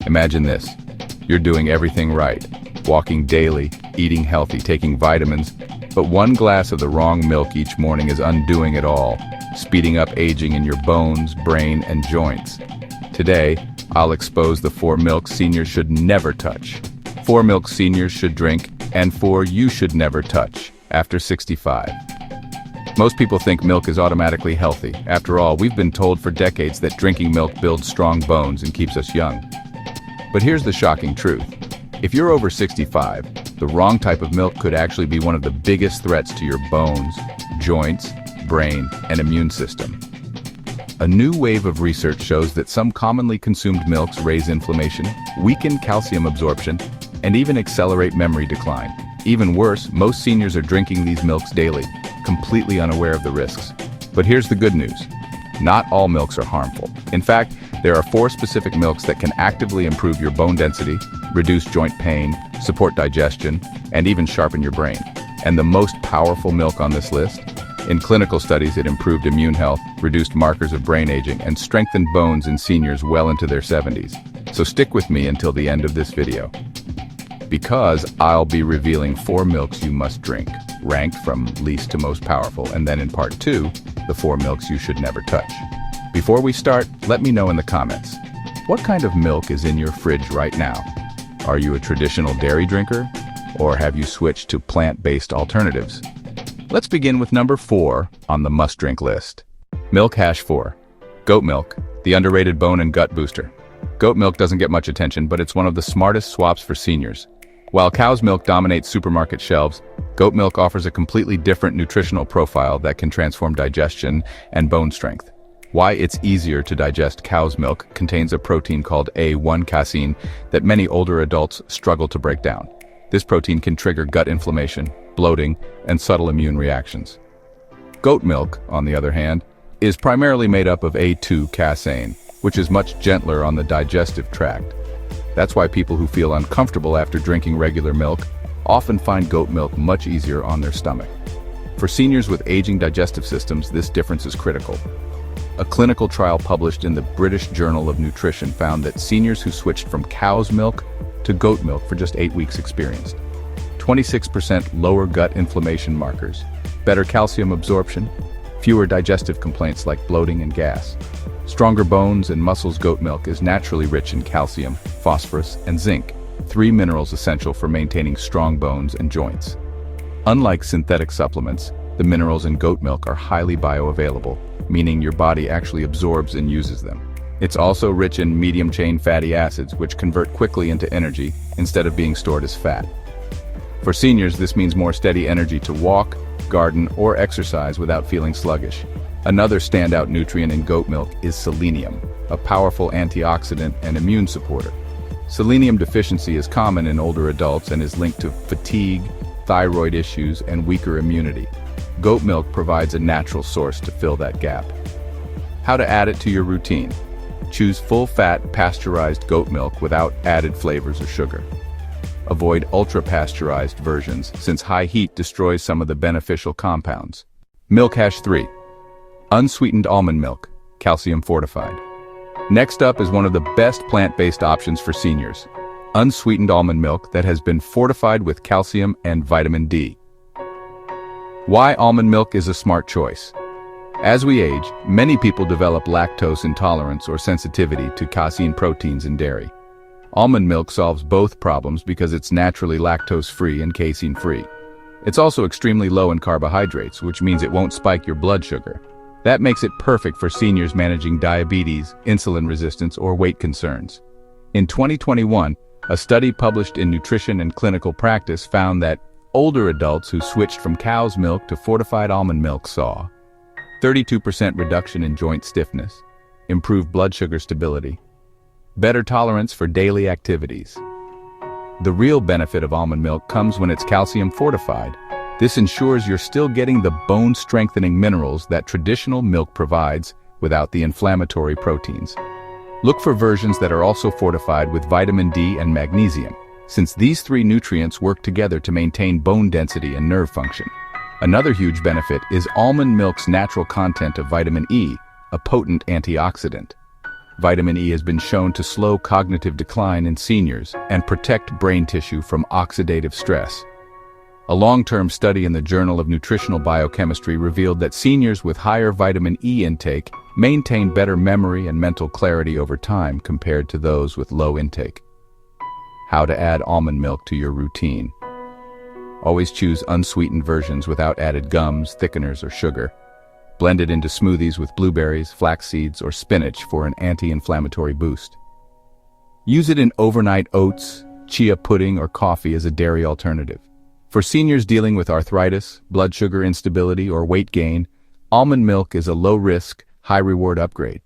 Imagine this. You're doing everything right. Walking daily, eating healthy, taking vitamins, but one glass of the wrong milk each morning is undoing it all, speeding up aging in your bones, brain, and joints. Today, I'll expose the 4 milks seniors should never touch. 4 milks seniors should drink, and 4 you should never touch after 65. Most people think milk is automatically healthy. After all, we've been told for decades that drinking milk builds strong bones and keeps us young. But here's the shocking truth. If you're over 65, the wrong type of milk could actually be one of the biggest threats to your bones, joints, brain, and immune system. A new wave of research shows that some commonly consumed milks raise inflammation, weaken calcium absorption, and even accelerate memory decline. Even worse, most seniors are drinking these milks daily, completely unaware of the risks. But here's the good news. Not all milks are harmful. In fact, there are 4 specific milks that can actively improve your bone density, reduce joint pain, support digestion, and even sharpen your brain. And the most powerful milk on this list? In clinical studies, it improved immune health, reduced markers of brain aging, and strengthened bones in seniors well into their 70s. So stick with me until the end of this video, because I'll be revealing 4 milks you must drink, ranked from least to most powerful, and then in part 2, the 4 milks you should never touch. Before we start, let me know in the comments, what kind of milk is in your fridge right now? Are you a traditional dairy drinker, or have you switched to plant-based alternatives? Let's begin with number 4 on the must-drink list. Milk hash 4. Goat milk, the underrated bone and gut booster. Goat milk doesn't get much attention, but it's one of the smartest swaps for seniors. While cow's milk dominates supermarket shelves, goat milk offers a completely different nutritional profile that can transform digestion and bone strength. Why it's easier to digest cow's milk contains a protein called A1 casein that many older adults struggle to break down. This protein can trigger gut inflammation, bloating, and subtle immune reactions. Goat milk, on the other hand, is primarily made up of A2 casein, which is much gentler on the digestive tract. That's why people who feel uncomfortable after drinking regular milk often find goat milk much easier on their stomach. For seniors with aging digestive systems, this difference is critical. A clinical trial published in the British Journal of Nutrition found that seniors who switched from cow's milk to goat milk for just 8 weeks experienced 26% lower gut inflammation markers, better calcium absorption, fewer digestive complaints like bloating and gas, stronger bones and muscles. Goat milk is naturally rich in calcium, phosphorus, and zinc, 3 minerals essential for maintaining strong bones and joints. Unlike synthetic supplements, the minerals in goat milk are highly bioavailable, meaning your body actually absorbs and uses them. It's also rich in medium-chain fatty acids, which convert quickly into energy instead of being stored as fat. For seniors, this means more steady energy to walk, garden, or exercise without feeling sluggish. Another standout nutrient in goat milk is selenium, a powerful antioxidant and immune supporter. Selenium deficiency is common in older adults and is linked to fatigue, thyroid issues, and weaker immunity. Goat milk provides a natural source to fill that gap. How to add it to your routine. Choose full-fat, pasteurized goat milk without added flavors or sugar. Avoid ultra-pasteurized versions, since high heat destroys some of the beneficial compounds. Milk hash 3. Unsweetened almond milk, calcium fortified. Next up is one of the best plant-based options for seniors. Unsweetened almond milk that has been fortified with calcium and vitamin D. Why almond milk is a smart choice. As we age, many people develop lactose intolerance or sensitivity to casein proteins in dairy. Almond milk solves both problems because it's naturally lactose-free and casein-free. It's also extremely low in carbohydrates, which means it won't spike your blood sugar. That makes it perfect for seniors managing diabetes, insulin resistance, or weight concerns. In 2021, a study published in Nutrition and Clinical Practice found that older adults who switched from cow's milk to fortified almond milk saw 32% reduction in joint stiffness, improved blood sugar stability, better tolerance for daily activities. The real benefit of almond milk comes when it's calcium fortified. This ensures you're still getting the bone-strengthening minerals that traditional milk provides without the inflammatory proteins. Look for versions that are also fortified with vitamin D and magnesium, since these 3 nutrients work together to maintain bone density and nerve function. Another huge benefit is almond milk's natural content of vitamin E, a potent antioxidant. Vitamin E has been shown to slow cognitive decline in seniors and protect brain tissue from oxidative stress. A long-term study in the Journal of Nutritional Biochemistry revealed that seniors with higher vitamin E intake maintain better memory and mental clarity over time compared to those with low intake. How to add almond milk to your routine. Always choose unsweetened versions without added gums, thickeners, or sugar. Blend it into smoothies with blueberries, flax seeds, or spinach for an anti-inflammatory boost. Use it in overnight oats, chia pudding, or coffee as a dairy alternative. For seniors dealing with arthritis, blood sugar instability, or weight gain, almond milk is a low-risk, high-reward upgrade.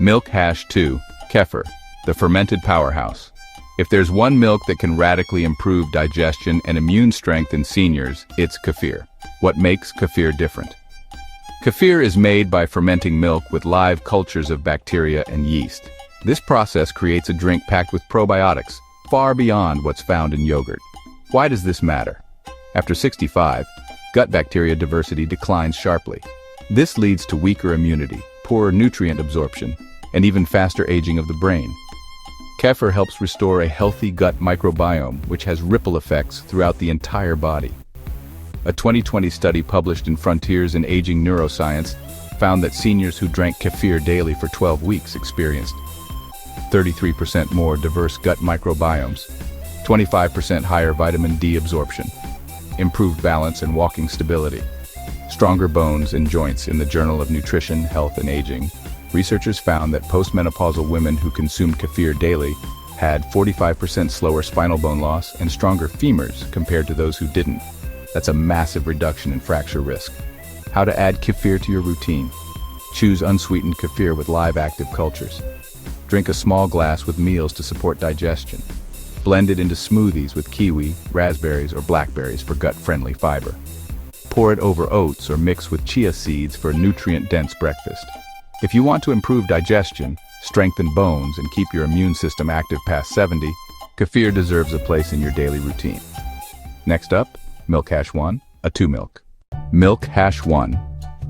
Milk hash 2, kefir, the fermented powerhouse. If there's one milk that can radically improve digestion and immune strength in seniors, it's kefir. What makes kefir different? Kefir is made by fermenting milk with live cultures of bacteria and yeast. This process creates a drink packed with probiotics, far beyond what's found in yogurt. Why does this matter? After 65, gut bacteria diversity declines sharply. This leads to weaker immunity, poorer nutrient absorption, and even faster aging of the brain. Kefir helps restore a healthy gut microbiome, which has ripple effects throughout the entire body. A 2020 study published in Frontiers in Aging Neuroscience found that seniors who drank kefir daily for 12 weeks experienced 33% more diverse gut microbiomes, 25% higher vitamin D absorption, improved balance and walking stability, stronger bones and joints. In the Journal of Nutrition, Health and Aging, researchers found that postmenopausal women who consumed kefir daily had 45% slower spinal bone loss and stronger femurs compared to those who didn't. That's a massive reduction in fracture risk. How to add kefir to your routine. Choose unsweetened kefir with live active cultures. Drink a small glass with meals to support digestion. Blend it into smoothies with kiwi, raspberries, or blackberries for gut-friendly fiber. Pour it over oats or mix with chia seeds for a nutrient-dense breakfast. If you want to improve digestion, strengthen bones, and keep your immune system active past 70, kefir deserves a place in your daily routine. Next up, Milk Hash 1, a 2 milk. Milk Hash 1,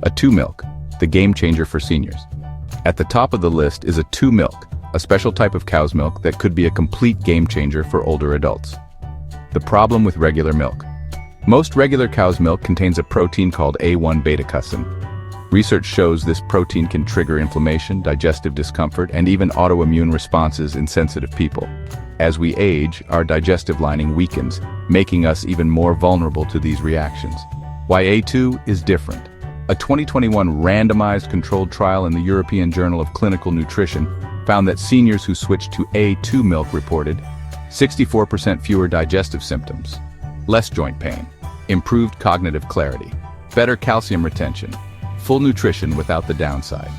a 2 milk, the game changer for seniors. At the top of the list is a 2 milk, a special type of cow's milk that could be a complete game changer for older adults. The problem with regular milk. Most regular cow's milk contains a protein called A1 beta-cusin. Research shows this protein can trigger inflammation, digestive discomfort, and even autoimmune responses in sensitive people. As we age, our digestive lining weakens, making us even more vulnerable to these reactions. Why A2 is different. A 2021 randomized controlled trial in the European Journal of Clinical Nutrition found that seniors who switched to A2 milk reported 64% fewer digestive symptoms, less joint pain, improved cognitive clarity, better calcium retention, full nutrition without the downside.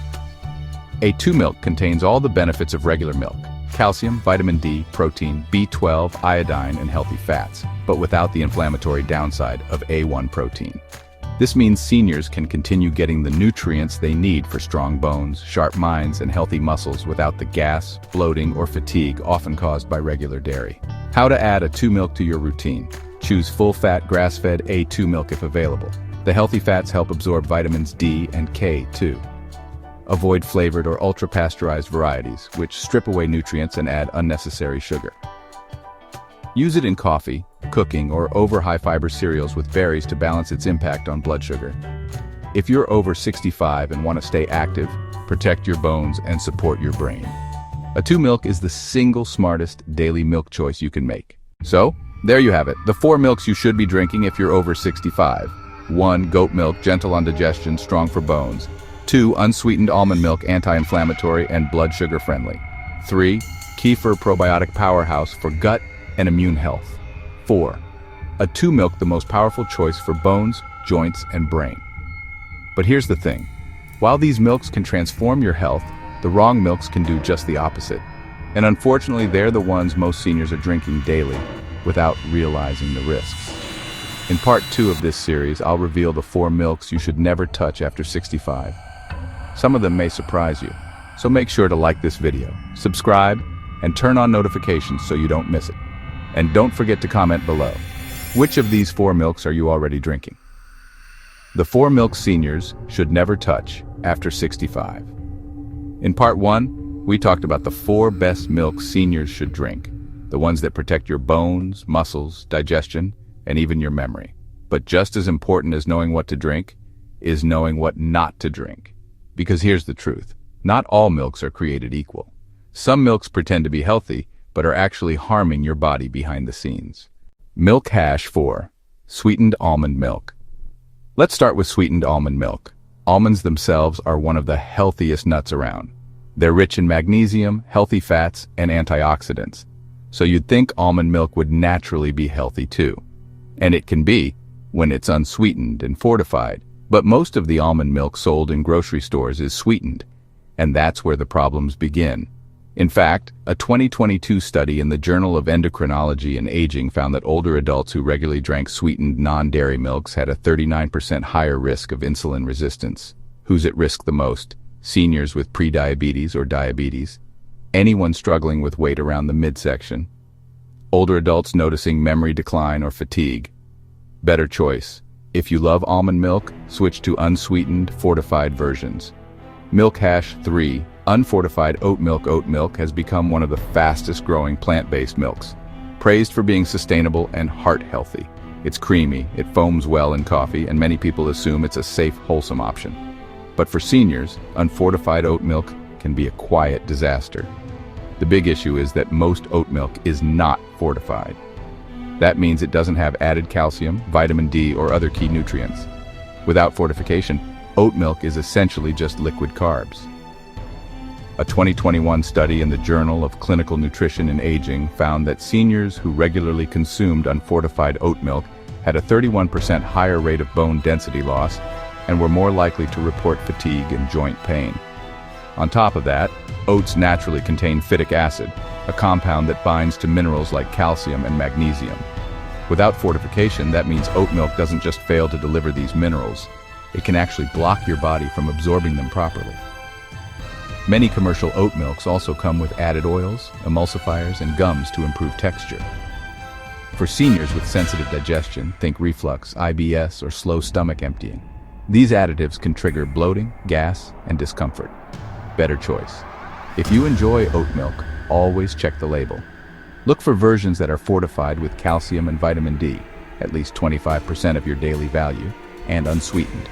A2 milk contains all the benefits of regular milk: calcium, vitamin D, protein, B12, iodine, and healthy fats, but without the inflammatory downside of A1 protein. This means seniors can continue getting the nutrients they need for strong bones, sharp minds, and healthy muscles without the gas, bloating, or fatigue often caused by regular dairy. How to add a 2 milk to your routine. Choose full-fat, grass-fed A2 milk if available. The healthy fats help absorb vitamins D and K too. Avoid flavored or ultra-pasteurized varieties, which strip away nutrients and add unnecessary sugar. Use it in coffee, cooking, or over high-fiber cereals with berries to balance its impact on blood sugar. If you're over 65 and want to stay active, protect your bones, and support your brain, a 2 milk is the single smartest daily milk choice you can make. So, there you have it, the 4 milks you should be drinking if you're over 65. 1. Goat milk, gentle on digestion, strong for bones. 2. Unsweetened almond milk, anti-inflammatory and blood sugar friendly. 3. Kefir probiotic powerhouse for gut and immune health. 4. A 2 milk, the most powerful choice for bones, joints, and brain. But here's the thing. While these milks can transform your health, the wrong milks can do just the opposite. And unfortunately, they're the ones most seniors are drinking daily without realizing the risks. In part 2 of this series, I'll reveal the 4 milks you should never touch after 65. Some of them may surprise you, so make sure to like this video, subscribe, and turn on notifications so you don't miss it. And don't forget to comment below. Which of these 4 milks are you already drinking? The 4 milks seniors should never touch after 65. In part 1, We talked about the 4 best milks seniors should drink, the ones that protect your bones, muscles, digestion, and even your memory. But just as important as knowing what to drink is knowing what not to drink. Because here's the truth. Not all milks are created equal. Some milks pretend to be healthy, but are actually harming your body behind the scenes. Milk hash 4. Sweetened almond milk. Let's start with sweetened almond milk. Almonds themselves are one of the healthiest nuts around. They're rich in magnesium, healthy fats, and antioxidants. So you'd think almond milk would naturally be healthy too. And it can be, when it's unsweetened and fortified. But most of the almond milk sold in grocery stores is sweetened. And that's where the problems begin. In fact, a 2022 study in the Journal of Endocrinology and Aging found that older adults who regularly drank sweetened non-dairy milks had a 39% higher risk of insulin resistance. Who's at risk the most? Seniors with prediabetes or diabetes? Anyone struggling with weight around the midsection? Older adults noticing memory decline or fatigue? Better choice. If you love almond milk, switch to unsweetened, fortified versions. Milk hash 3. Unfortified oat milk has become one of the fastest growing plant-based milks. Praised for being sustainable and heart healthy. It's creamy, it foams well in coffee, and many people assume it's a safe, wholesome option. But for seniors, unfortified oat milk can be a quiet disaster. The big issue is that most oat milk is not fortified. That means it doesn't have added calcium, vitamin D, or other key nutrients. Without fortification, oat milk is essentially just liquid carbs. A 2021 study in the Journal of Clinical Nutrition and Aging found that seniors who regularly consumed unfortified oat milk had a 31% higher rate of bone density loss and were more likely to report fatigue and joint pain. On top of that, oats naturally contain phytic acid, a compound that binds to minerals like calcium and magnesium. Without fortification, that means oat milk doesn't just fail to deliver these minerals, it can actually block your body from absorbing them properly. Many commercial oat milks also come with added oils, emulsifiers, and gums to improve texture. For seniors with sensitive digestion, think reflux, IBS, or slow stomach emptying. These additives can trigger bloating, gas, and discomfort. Better choice. If you enjoy oat milk, always check the label. Look for versions that are fortified with calcium and vitamin D, at least 25% of your daily value, and unsweetened.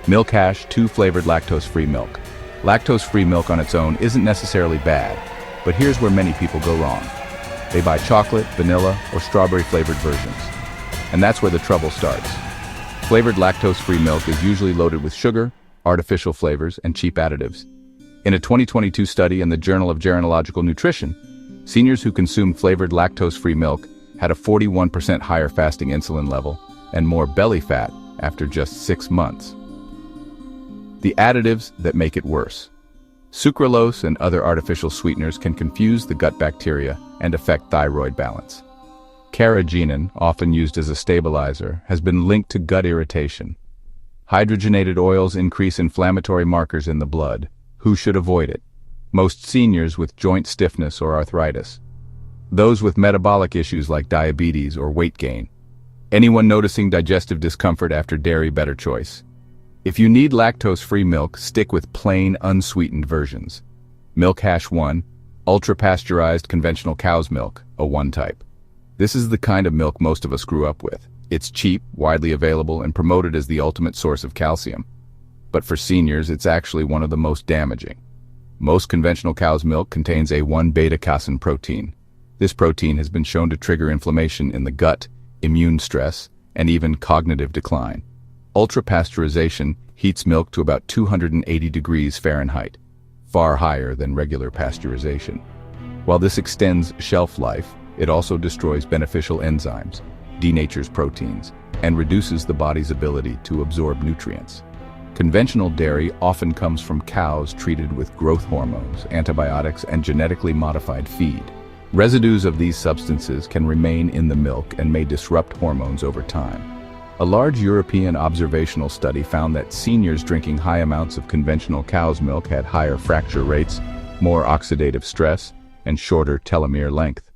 Milk hash 2 flavored lactose-free milk. Lactose-free milk on its own isn't necessarily bad, but here's where many people go wrong. They buy chocolate, vanilla, or strawberry-flavored versions. And that's where the trouble starts. Flavored lactose-free milk is usually loaded with sugar, artificial flavors, and cheap additives. In a 2022 study in the Journal of Gerontological Nutrition, seniors who consumed flavored lactose-free milk had a 41% higher fasting insulin level and more belly fat after just 6 months. The additives that make it worse. Sucralose and other artificial sweeteners can confuse the gut bacteria and affect thyroid balance. Carrageenan, often used as a stabilizer, has been linked to gut irritation. Hydrogenated oils increase inflammatory markers in the blood. Who should avoid it? Most seniors with joint stiffness or arthritis. Those with metabolic issues like diabetes or weight gain. Anyone noticing digestive discomfort after dairy, better choice. If you need lactose-free milk, stick with plain, unsweetened versions. Milk hash 1, ultra-pasteurized conventional cow's milk, a 1 type. This is the kind of milk most of us grew up with. It's cheap, widely available, and promoted as the ultimate source of calcium. But for seniors, it's actually one of the most damaging. Most conventional cow's milk contains a 1-beta-casein protein. This protein has been shown to trigger inflammation in the gut, immune stress, and even cognitive decline. Ultra-pasteurization heats milk to about 280 degrees Fahrenheit, far higher than regular pasteurization. While this extends shelf life, it also destroys beneficial enzymes, denatures proteins, and reduces the body's ability to absorb nutrients. Conventional dairy often comes from cows treated with growth hormones, antibiotics, and genetically modified feed. Residues of these substances can remain in the milk and may disrupt hormones over time. A large European observational study found that seniors drinking high amounts of conventional cow's milk had higher fracture rates, more oxidative stress, and shorter telomere length.